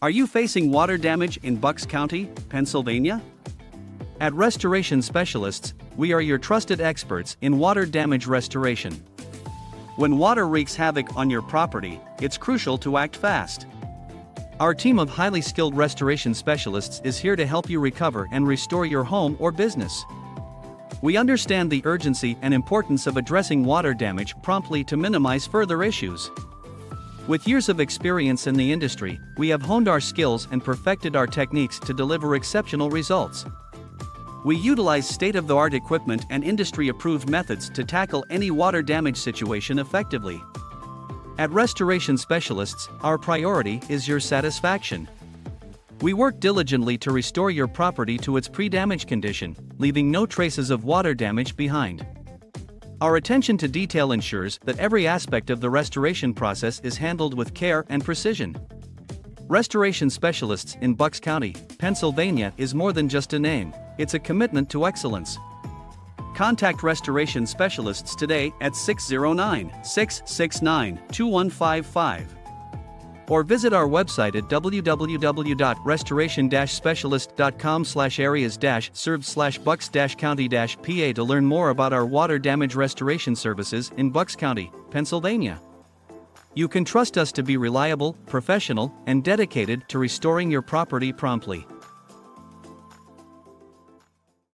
Are you facing water damage in Bucks County, Pennsylvania? At Restoration Specialists, we are your trusted experts in water damage restoration. When water wreaks havoc on your property, it's crucial to act fast. Our team of highly skilled restoration specialists is here to help you recover and restore your home or business. We understand the urgency and importance of addressing water damage promptly to minimize further issues. With years of experience in the industry, we have honed our skills and perfected our techniques to deliver exceptional results. We utilize state-of-the-art equipment and industry-approved methods to tackle any water damage situation effectively. At Restoration Specialists, our priority is your satisfaction. We work diligently to restore your property to its pre-damage condition, leaving no traces of water damage behind. Our attention to detail ensures that every aspect of the restoration process is handled with care and precision. Restoration Specialists in Bucks County, Pennsylvania is more than just a name, it's a commitment to excellence. Contact Restoration Specialists today at 609-669-2155. Or visit our website at www.restoration-specialist.com/areas-served/Bucks-County-PA to learn more about our water damage restoration services in Bucks County, Pennsylvania. You can trust us to be reliable, professional, and dedicated to restoring your property promptly.